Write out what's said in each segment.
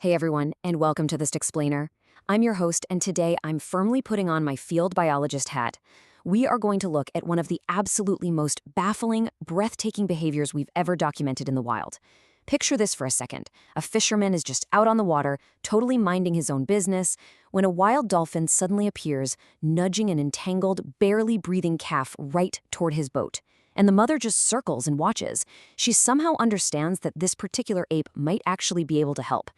Hey everyone, and welcome to the Explainer. I'm your host, and today I'm firmly putting on my field biologist hat. We are going to look at one of the absolutely most baffling, breathtaking behaviors we've ever documented in the wild. Picture this for a second. A fisherman is just out on the water, totally minding his own business, when a wild dolphin suddenly appears, nudging an entangled, barely breathing calf right toward his boat. And the mother just circles and watches. She somehow understands that this particular ape might actually be able to help.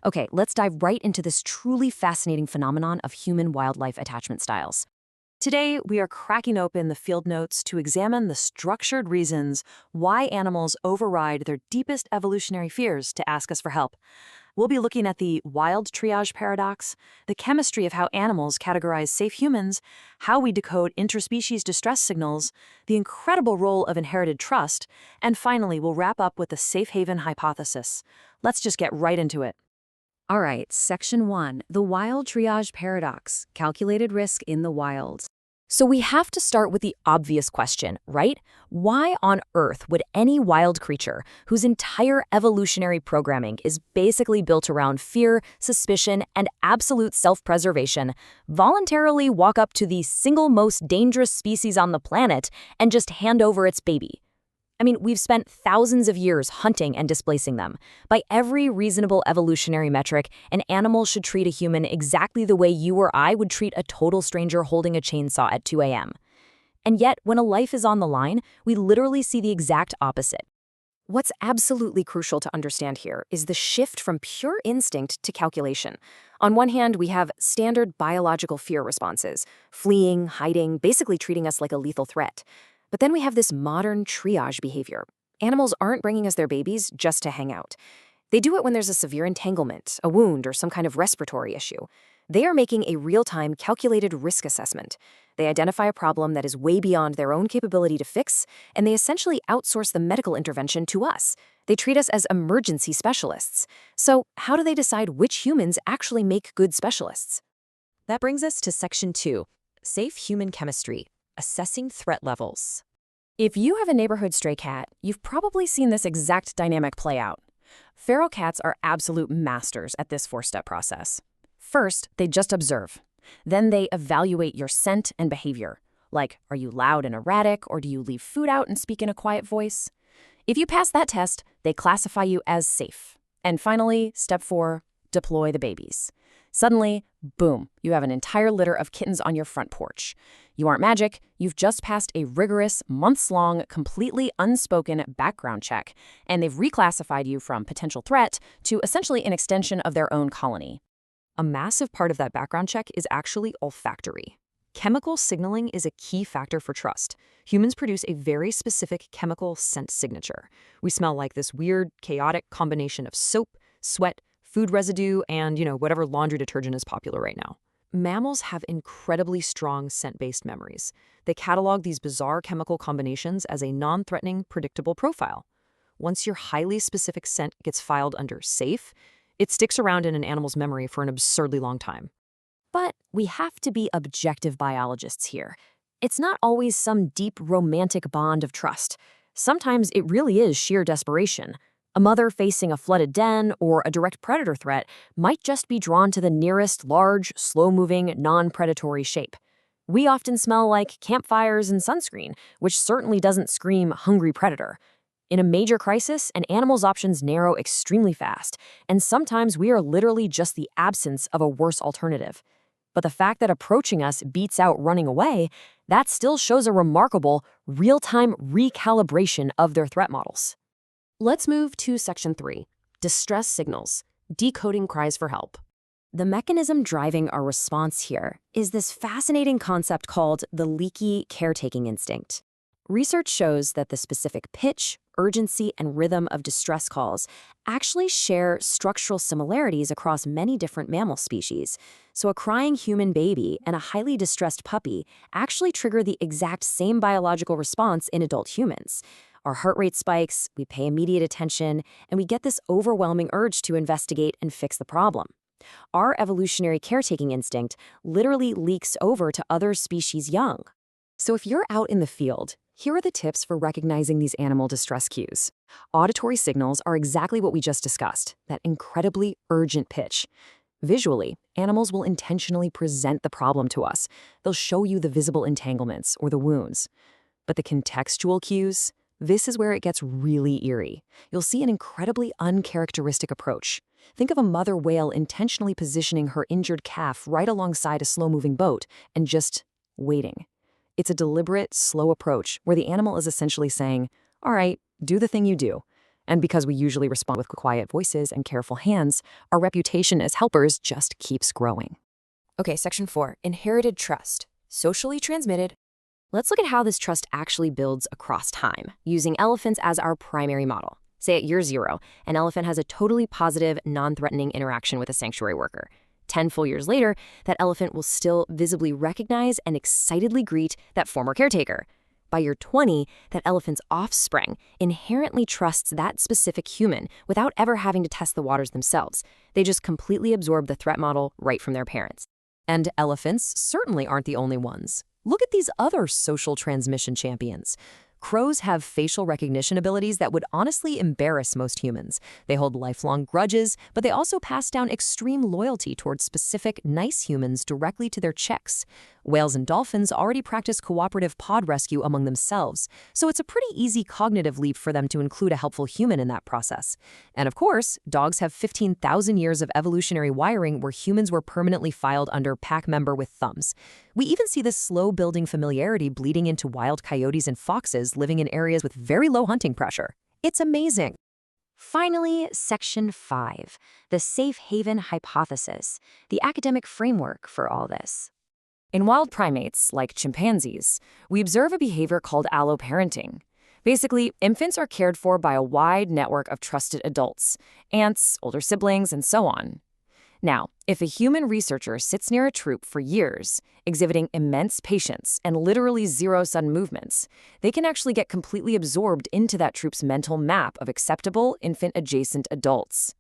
Okay, let's dive right into this truly fascinating phenomenon of human-wildlife attachment styles. Today, we are cracking open the field notes to examine the structured reasons why animals override their deepest evolutionary fears to ask us for help. We'll be looking at the wild triage paradox, the chemistry of how animals categorize safe humans, how we decode interspecies distress signals, the incredible role of inherited trust, and finally, we'll wrap up with the safe haven hypothesis. Let's just get right into it. All right, Section 1, the wild triage paradox, calculated risk in the wild. So we have to start with the obvious question, right? Why on earth would any wild creature whose entire evolutionary programming is basically built around fear, suspicion, and absolute self-preservation voluntarily walk up to the single most dangerous species on the planet and just hand over its baby? I mean, we've spent thousands of years hunting and displacing them. By every reasonable evolutionary metric, an animal should treat a human exactly the way you or I would treat a total stranger holding a chainsaw at 2 a.m. And yet, when a life is on the line, we literally see the exact opposite. What's absolutely crucial to understand here is the shift from pure instinct to calculation. On one hand, we have standard biological fear responses, fleeing, hiding, basically treating us like a lethal threat. But then we have this modern triage behavior. Animals aren't bringing us their babies just to hang out. They do it when there's a severe entanglement, a wound, or some kind of respiratory issue. They are making a real-time calculated risk assessment. They identify a problem that is way beyond their own capability to fix, and they essentially outsource the medical intervention to us. They treat us as emergency specialists. So how do they decide which humans actually make good specialists? That brings us to Section 2, Safe Human Chemistry, Assessing Threat Levels. If you have a neighborhood stray cat, you've probably seen this exact dynamic play out. Feral cats are absolute masters at this four-step process. First, they just observe. Then they evaluate your scent and behavior. Like, are you loud and erratic, or do you leave food out and speak in a quiet voice? If you pass that test, they classify you as safe. And finally, step 4, deploy the babies. Suddenly, boom, you have an entire litter of kittens on your front porch. You aren't magic, you've just passed a rigorous, months-long, completely unspoken background check, and they've reclassified you from potential threat to essentially an extension of their own colony. A massive part of that background check is actually olfactory. Chemical signaling is a key factor for trust. Humans produce a very specific chemical scent signature. We smell like this weird, chaotic combination of soap, sweat, food residue, and, whatever laundry detergent is popular right now. Mammals have incredibly strong scent-based memories. They catalog these bizarre chemical combinations as a non-threatening, predictable profile. Once your highly specific scent gets filed under safe, it sticks around in an animal's memory for an absurdly long time. But we have to be objective biologists here. It's not always some deep romantic bond of trust. Sometimes it really is sheer desperation. A mother facing a flooded den or a direct predator threat might just be drawn to the nearest large, slow-moving, non-predatory shape. We often smell like campfires and sunscreen, which certainly doesn't scream hungry predator. In a major crisis, an animal's options narrow extremely fast, and sometimes we are literally just the absence of a worse alternative. But the fact that approaching us beats out running away, that still shows a remarkable, real-time recalibration of their threat models. Let's move to Section 3, Distress Signals, Decoding Cries for Help. The mechanism driving our response here is this fascinating concept called the leaky caretaking instinct. Research shows that the specific pitch, urgency, and rhythm of distress calls actually share structural similarities across many different mammal species. So a crying human baby and a highly distressed puppy actually trigger the exact same biological response in adult humans. Our heart rate spikes, we pay immediate attention, and we get this overwhelming urge to investigate and fix the problem. Our evolutionary caretaking instinct literally leaks over to other species' young. So if you're out in the field, Here are the tips for recognizing these animal distress cues. Auditory signals are exactly what we just discussed, that incredibly urgent pitch. Visually, animals will intentionally present the problem to us. They'll show you the visible entanglements or the wounds. But the contextual cues, this is where it gets really eerie. You'll see an incredibly uncharacteristic approach. Think of a mother whale intentionally positioning her injured calf right alongside a slow-moving boat and just waiting. It's a deliberate, slow approach where the animal is essentially saying, "All right, do the thing you do." And because we usually respond with quiet voices and careful hands, our reputation as helpers just keeps growing. Okay, section 4, inherited trust, socially transmitted. Let's look at how this trust actually builds across time, using elephants as our primary model. Say at year 0, an elephant has a totally positive, non-threatening interaction with a sanctuary worker. 10 full years later, that elephant will still visibly recognize and excitedly greet that former caretaker. By year 20, that elephant's offspring inherently trusts that specific human without ever having to test the waters themselves. They just completely absorb the threat model right from their parents. And elephants certainly aren't the only ones. Look at these other social transmission champions. Crows have facial recognition abilities that would honestly embarrass most humans. They hold lifelong grudges, but they also pass down extreme loyalty towards specific, nice humans directly to their chicks. Whales and dolphins already practice cooperative pod rescue among themselves, so it's a pretty easy cognitive leap for them to include a helpful human in that process. And of course, dogs have 15,000 years of evolutionary wiring where humans were permanently filed under pack member with thumbs. We even see this slow-building familiarity bleeding into wild coyotes and foxes living in areas with very low hunting pressure. It's amazing. Finally, Section 5, the safe haven hypothesis, the academic framework for all this. In wild primates, like chimpanzees, we observe a behavior called alloparenting. Basically, infants are cared for by a wide network of trusted adults, aunts, older siblings, and so on. Now, if a human researcher sits near a troop for years, exhibiting immense patience and literally zero sudden movements, they can actually get completely absorbed into that troop's mental map of acceptable infant-adjacent adults.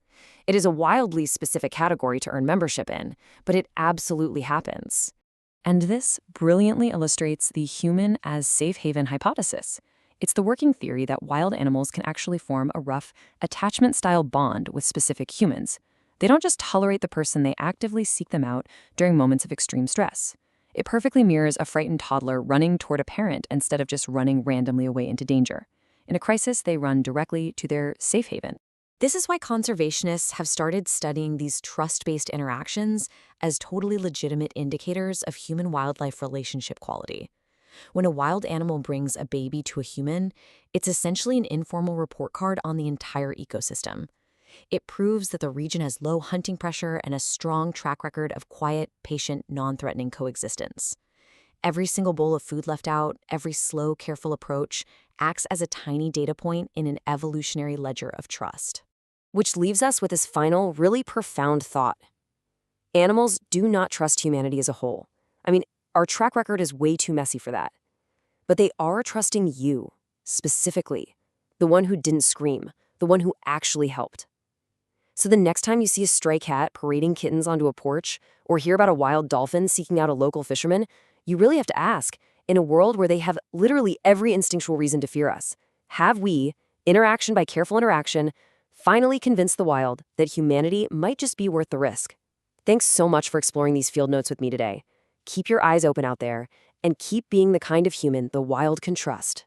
It is a wildly specific category to earn membership in, but it absolutely happens. And this brilliantly illustrates the human as safe haven hypothesis. It's the working theory that wild animals can actually form a rough, attachment-style bond with specific humans. They don't just tolerate the person, they actively seek them out during moments of extreme stress. It perfectly mirrors a frightened toddler running toward a parent instead of just running randomly away into danger. In a crisis, they run directly to their safe haven. This is why conservationists have started studying these trust-based interactions as totally legitimate indicators of human-wildlife relationship quality. When a wild animal brings a baby to a human, it's essentially an informal report card on the entire ecosystem. It proves that the region has low hunting pressure and a strong track record of quiet, patient, non-threatening coexistence. Every single bowl of food left out, every slow, careful approach acts as a tiny data point in an evolutionary ledger of trust. Which leaves us with this final, really profound thought. Animals do not trust humanity as a whole. I mean, our track record is way too messy for that. But they are trusting you, specifically, the one who didn't scream, the one who actually helped. So the next time you see a stray cat parading kittens onto a porch or hear about a wild dolphin seeking out a local fisherman, you really have to ask, in a world where they have literally every instinctual reason to fear us, have we, interaction by careful interaction, finally convinced the wild that humanity might just be worth the risk? Thanks so much for exploring these field notes with me today. Keep your eyes open out there and keep being the kind of human the wild can trust.